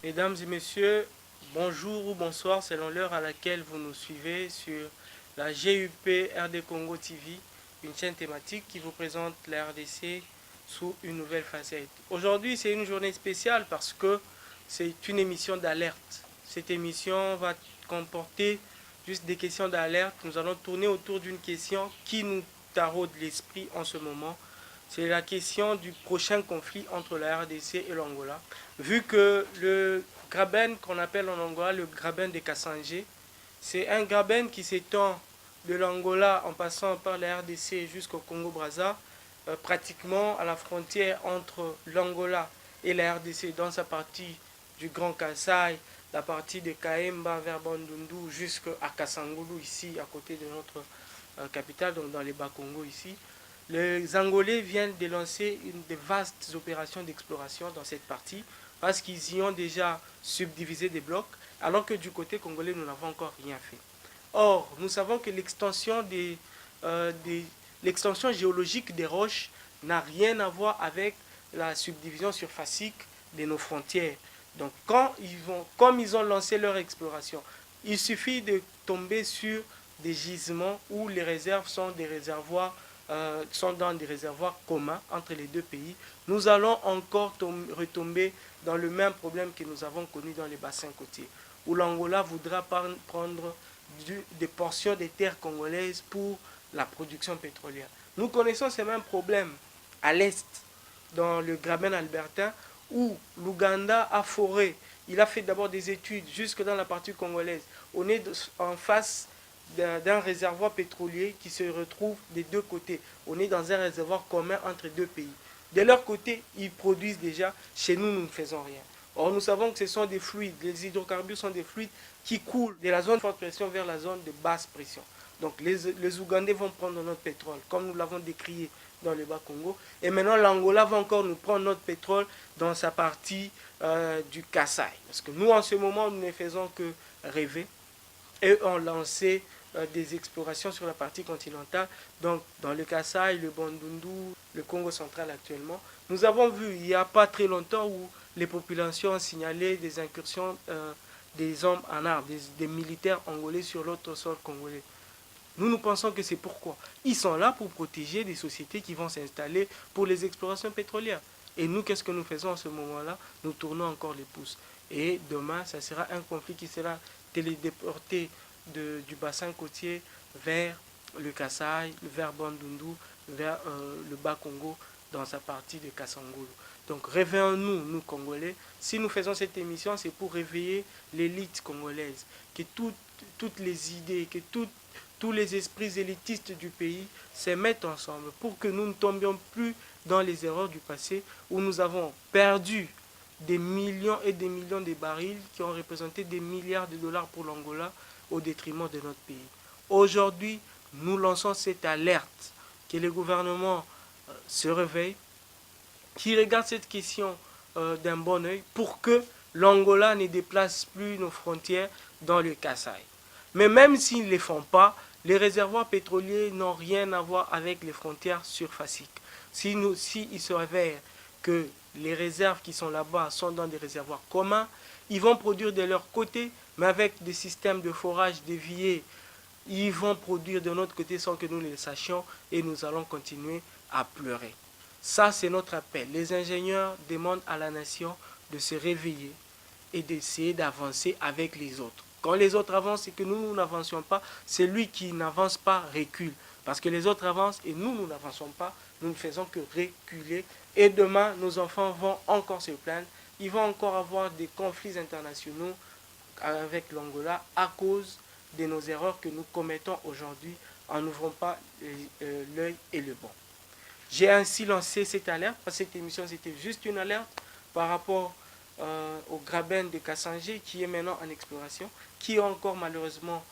Mesdames et messieurs, bonjour ou bonsoir selon l'heure à laquelle vous nous suivez sur la GUP RD Congo TV, une chaîne thématique qui vous présente la RDC sous une nouvelle facette. Aujourd'hui, c'est une journée spéciale parce que c'est une émission d'alerte. Cette émission va comporter juste des questions d'alerte. Nous allons tourner autour d'une question qui nous taraude l'esprit en ce moment. C'est la question du prochain conflit entre la RDC et l'Angola. Vu que le graben qu'on appelle en Angola le graben de Kassangé, c'est un graben qui s'étend de l'Angola en passant par la RDC jusqu'au Congo-Brazza, pratiquement à la frontière entre l'Angola et la RDC dans sa partie du Grand Kassai, la partie de Kaemba vers Bandundu jusqu'à Kassangoulou ici à côté de notre capitale, donc dans les Bas-Congo ici. Les Angolais viennent de lancer de vastes opérations d'exploration dans cette partie parce qu'ils y ont déjà subdivisé des blocs, alors que du côté congolais, nous n'avons encore rien fait. Or, nous savons que l'extension géologique des roches n'a rien à voir avec la subdivision surfacique de nos frontières. Donc, comme ils ont lancé leur exploration, il suffit de tomber sur des gisements où les réserves sont des réservoirs sont dans des réservoirs communs entre les deux pays. Nous allons encore retomber dans le même problème que nous avons connu dans les bassins côtiers, où l'Angola voudra prendre des portions des terres congolaises pour la production pétrolière. Nous connaissons ces mêmes problèmes à l'est, dans le Graben albertain, où l'Ouganda a foré. Il a fait d'abord des études jusque dans la partie congolaise. On est en face d'un réservoir pétrolier qui se retrouve des deux côtés. On est dans un réservoir commun entre deux pays. De leur côté, ils produisent déjà. Chez nous, nous ne faisons rien. Or, nous savons que ce sont des fluides. Les hydrocarbures sont des fluides qui coulent de la zone de forte pression vers la zone de basse pression. Donc, les Ougandais vont prendre notre pétrole, comme nous l'avons décrié dans le Bas-Congo. Et maintenant, l'Angola va encore nous prendre notre pétrole dans sa partie du Kassai. Parce que nous, en ce moment, nous ne faisons que rêver. Et ont lancé des explorations sur la partie continentale, donc dans le Kassai, le Bandundu, le Congo central actuellement. Nous avons vu il n'y a pas très longtemps où les populations ont signalé des incursions des hommes en armes, des militaires angolais sur l'autre sol congolais. Nous pensons que c'est pourquoi. Ils sont là pour protéger des sociétés qui vont s'installer pour les explorations pétrolières. Et nous, qu'est-ce que nous faisons à ce moment-là? Nous tournons encore les pouces. Et demain, ça sera un conflit qui sera télédéporté du bassin côtier vers le Kassai, vers Bandundu, vers le Bas-Congo, dans sa partie de Kassangoulou. Donc réveillons-nous, nous Congolais. Si nous faisons cette émission, c'est pour réveiller l'élite congolaise. Que toutes les idées, que tous les esprits élitistes du pays se mettent ensemble pour que nous ne tombions plus dans les erreurs du passé où nous avons perdu des millions et des millions de barils qui ont représenté des milliards de dollars pour l'Angola au détriment de notre pays. Aujourd'hui, nous lançons cette alerte que le gouvernement se réveille, qui regarde cette question d'un bon oeil pour que l'Angola ne déplace plus nos frontières dans le Kassai. Mais même s'ils ne le font pas, les réservoirs pétroliers n'ont rien à voir avec les frontières surfaciques. S'ils se réveillent que les réserves qui sont là-bas sont dans des réservoirs communs, ils vont produire de leur côté, mais avec des systèmes de forage déviés, ils vont produire de notre côté sans que nous le sachions et nous allons continuer à pleurer. Ça, c'est notre appel. Les ingénieurs demandent à la nation de se réveiller et d'essayer d'avancer avec les autres. Quand les autres avancent et que nous n'avancions pas, celui qui n'avance pas recule. Parce que les autres avancent et nous n'avançons pas, nous ne faisons que reculer. Et demain, nos enfants vont encore se plaindre. Ils vont encore avoir des conflits internationaux avec l'Angola à cause de nos erreurs que nous commettons aujourd'hui en n'ouvrant pas l'œil et le bon. J'ai ainsi lancé cette alerte, parce que cette émission c'était juste une alerte par rapport au graben de Kassangé qui est maintenant en exploration, qui est encore malheureusement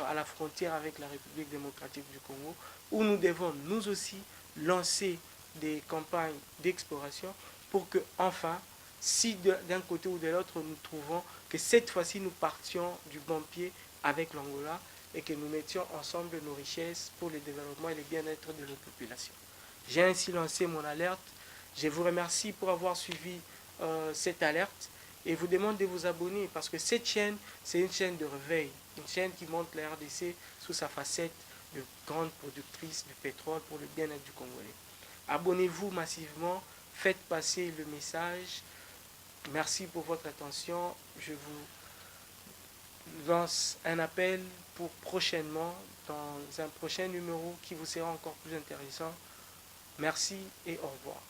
à la frontière avec la République démocratique du Congo, où nous devons nous aussi lancer des campagnes d'exploration pour que enfin, si d'un côté ou de l'autre nous trouvons que cette fois-ci nous partions du bon pied avec l'Angola et que nous mettions ensemble nos richesses pour le développement et le bien-être de nos populations. J'ai ainsi lancé mon alerte. Je vous remercie pour avoir suivi cette alerte et vous demande de vous abonner parce que cette chaîne, c'est une chaîne de réveil, une chaîne qui montre la RDC sous sa facette de grande productrice de pétrole pour le bien-être du Congolais. Abonnez-vous massivement, faites passer le message. Merci pour votre attention. Je vous lance un appel pour prochainement, dans un prochain numéro qui vous sera encore plus intéressant. Merci et au revoir.